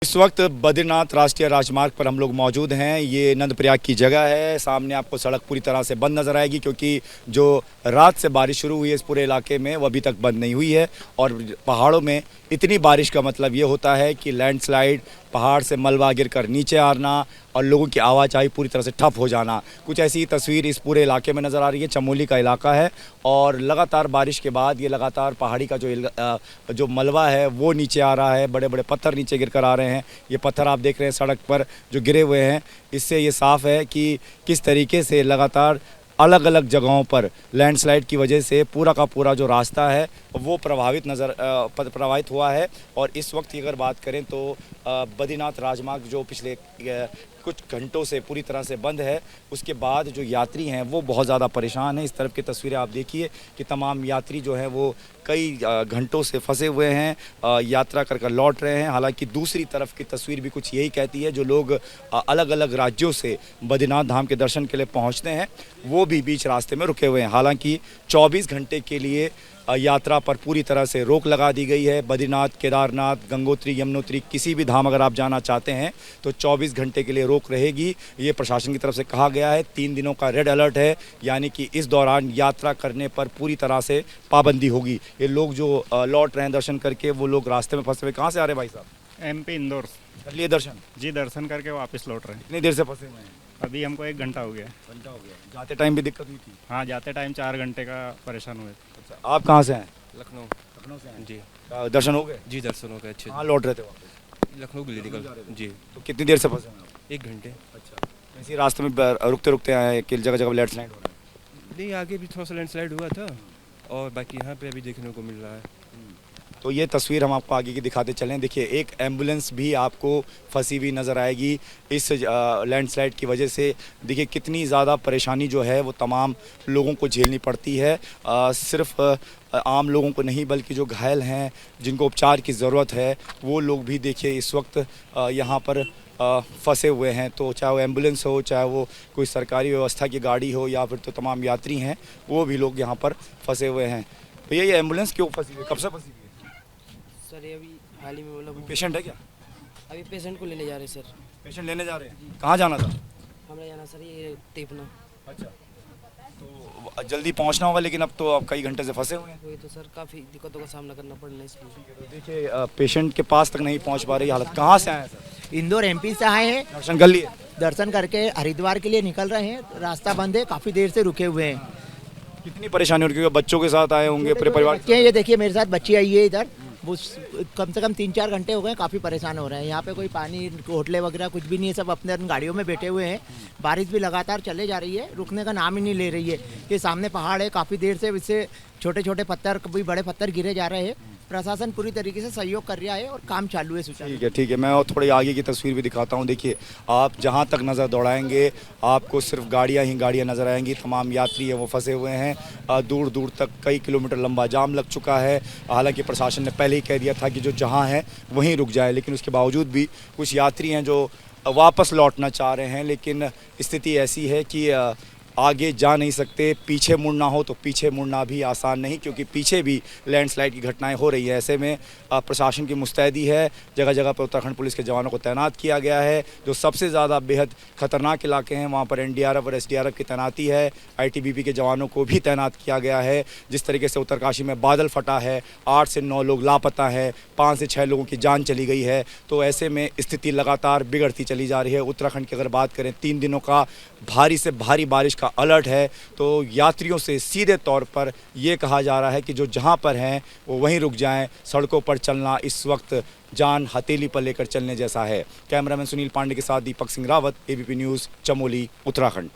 इस वक्त बद्रीनाथ राष्ट्रीय राजमार्ग पर हम लोग मौजूद हैं। ये नंदप्रयाग की जगह है। सामने आपको सड़क पूरी तरह से बंद नज़र आएगी क्योंकि जो रात से बारिश शुरू हुई है इस पूरे इलाके में वो अभी तक बंद नहीं हुई है। और पहाड़ों में इतनी बारिश का मतलब ये होता है कि लैंडस्लाइड, पहाड़ से मलबा गिरकर नीचे आना और लोगों की आवाजाही पूरी तरह से ठप हो जाना, कुछ ऐसी तस्वीर इस पूरे इलाके में नज़र आ रही है। चमोली का इलाका है और लगातार बारिश के बाद ये लगातार पहाड़ी का जो मलबा है वो नीचे आ रहा है। बड़े बड़े पत्थर नीचे गिर कर आ रहे हैं। ये पत्थर आप देख रहे हैं सड़क पर जो गिरे हुए हैं, इससे ये साफ़ है कि किस तरीके से लगातार अलग अलग जगहों पर लैंडस्लाइड की वजह से पूरा का पूरा जो रास्ता है वो प्रभावित हुआ है। और इस वक्त की अगर बात करें तो बद्रीनाथ राजमार्ग जो पिछले कुछ घंटों से पूरी तरह से बंद है, उसके बाद जो यात्री हैं वो बहुत ज़्यादा परेशान हैं। इस तरफ की तस्वीरें आप देखिए कि तमाम यात्री जो हैं वो कई घंटों से फंसे हुए हैं, यात्रा कर लौट रहे हैं। हालांकि दूसरी तरफ की तस्वीर भी कुछ यही कहती है, जो लोग अलग अलग राज्यों से बद्रीनाथ धाम के दर्शन के लिए पहुंचते हैं वो भी बीच रास्ते में रुके हुए हैं। हालांकि 24 घंटे के लिए यात्रा पर पूरी तरह से रोक लगा दी गई है। बद्रीनाथ, केदारनाथ, गंगोत्री, यमुनोत्री किसी भी धाम अगर आप जाना चाहते हैं तो 24 घंटे के लिए रोक रहेगी, ये प्रशासन की तरफ से कहा गया है। 3 दिनों का रेड अलर्ट है, यानी कि इस दौरान यात्रा करने पर पूरी तरह से पाबंदी होगी। ये लोग जो लौट रहे हैं दर्शन करके, वो लोग रास्ते में फंसे हुए कहाँ से आ रहे हैं भाई साहब? एमपी इंदौर। कर लिए दर्शन? जी, दर्शन करके वापस लौट रहे हैं। कितनी देर से फंसे हुए हैं? अभी हमको 1 घंटा हो गया। घंटा हो गया। जाते टाइम भी दिक्कत हुई थी? हाँ, जाते टाइम 4 घंटे का परेशान हुए। अच्छा, आप कहाँ से हैं? लखनऊ। लखनऊ से हैं? जी दर्शन हो गए? जी, दर्शन हो गए अच्छे। कहाँ लौट रहे थे वापस? लखनऊ के लिए निकल। जी, तो कितनी देर से फंसे हुए हैं आप? 1 घंटे। अच्छा, इसी रास्ते में रुकते रुकते आए हैं कि जगह जगह लैंडस्लाइड हो रहा है? नहीं, आगे भी थोड़ा सा लैंडस्लाइड हुआ था और बाकी यहाँ पे अभी देखने को मिल रहा है। तो ये तस्वीर हम आपको आगे की दिखाते चलें। देखिए, एक एम्बुलेंस भी आपको फंसी हुई नज़र आएगी इस लैंडस्लाइड की वजह से। देखिए कितनी ज़्यादा परेशानी जो है वो तमाम लोगों को झेलनी पड़ती है। सिर्फ आम लोगों को नहीं बल्कि जो घायल हैं, जिनको उपचार की ज़रूरत है, वो लोग भी देखिए इस वक्त यहाँ पर फंसे हुए हैं। तो चाहे वो एम्बुलेंस हो, चाहे वो कोई सरकारी व्यवस्था की गाड़ी हो, या फिर तो तमाम यात्री हैं वो भी लोग यहाँ पर फंसे हुए हैं। तो ये एम्बुलेंस क्यों फंसी हुई है? कब से फंसी हुई है? सर ये अभी हाल ही में मतलब पेशेंट है क्या? अभी पेशेंट को लेने जा रहे हैं सर। पेशेंट लेने जा रहे हैं? कहाँ जाना था? हमें जाना सर ये तेपना। अच्छा, तो जल्दी पहुंचना होगा, लेकिन अब तो आप कई घंटे से फंसे हुए हैं। वही तो सर, काफ़ी दिक्कतों का सामना करना पड़ना इसलिए। तो देखिए पेशेंट के पास तक नहीं पहुंच पा रही हालत। कहाँ से आए हैं सर? इंदौर एमपी से आए हैं। दर्शन कर लिए? दर्शन करके हरिद्वार के लिए निकल रहे हैं। रास्ता बंद है, काफी देर से रुके हुए हैं। कितनी परेशानी हो रही है? क्योंकि बच्चों के साथ आए होंगे, पूरे परिवार के बच्चे, ये देखिए मेरे साथ बच्ची आई है इधर। वो कम से कम 3-4 घंटे हो गए, काफ़ी परेशान हो रहे हैं। यहाँ पे कोई पानी, होटलें वगैरह कुछ भी नहीं है, सब अपने गाड़ियों में बैठे हुए हैं। बारिश भी लगातार चले जा रही है, रुकने का नाम ही नहीं ले रही है। ये सामने पहाड़ है, काफ़ी देर से इससे छोटे छोटे पत्थर, कभी बड़े पत्थर गिरे जा रहे हैं। प्रशासन पूरी तरीके से सहयोग कर रहा है और काम चालू है सुचारू। ठीक है, ठीक है। मैं और थोड़ी आगे की तस्वीर भी दिखाता हूँ। देखिए, आप जहाँ तक नज़र दौड़ाएंगे आपको सिर्फ गाड़ियाँ ही गाड़ियाँ नज़र आएंगी। तमाम यात्री हैं वो फंसे हुए हैं। दूर दूर तक कई किलोमीटर लंबा जाम लग चुका है। हालांकि प्रशासन ने पहले ही कह दिया था कि जो जहाँ है वहीं रुक जाए, लेकिन उसके बावजूद भी कुछ यात्री हैं जो वापस लौटना चाह रहे हैं। लेकिन स्थिति ऐसी है कि आगे जा नहीं सकते। पीछे मुड़ना हो तो पीछे मुड़ना भी आसान नहीं, क्योंकि पीछे भी लैंडस्लाइड की घटनाएं हो रही है। ऐसे में प्रशासन की मुस्तैदी है। जगह जगह पर उत्तराखंड पुलिस के जवानों को तैनात किया गया है। जो सबसे ज़्यादा बेहद खतरनाक इलाके हैं वहाँ पर एनडीआरएफ और एसडीआरएफ की तैनाती है। आईटीबीपी के जवानों को भी तैनात किया गया है। जिस तरीके से उत्तरकाशी में बादल फटा है, 8 से 9 लोग लापता हैं, 5 से 6 लोगों की जान चली गई है। तो ऐसे में स्थिति लगातार बिगड़ती चली जा रही है। उत्तराखंड की अगर बात करें, 3 दिनों का भारी से भारी बारिश का अलर्ट है। तो यात्रियों से सीधे तौर पर ये कहा जा रहा है कि जो जहां पर हैं वो वहीं रुक जाएं। सड़कों पर चलना इस वक्त जान हथेली पर लेकर चलने जैसा है। कैमरामैन सुनील पांडे के साथ दीपक सिंह रावत, एबीपी न्यूज़, चमोली, उत्तराखंड।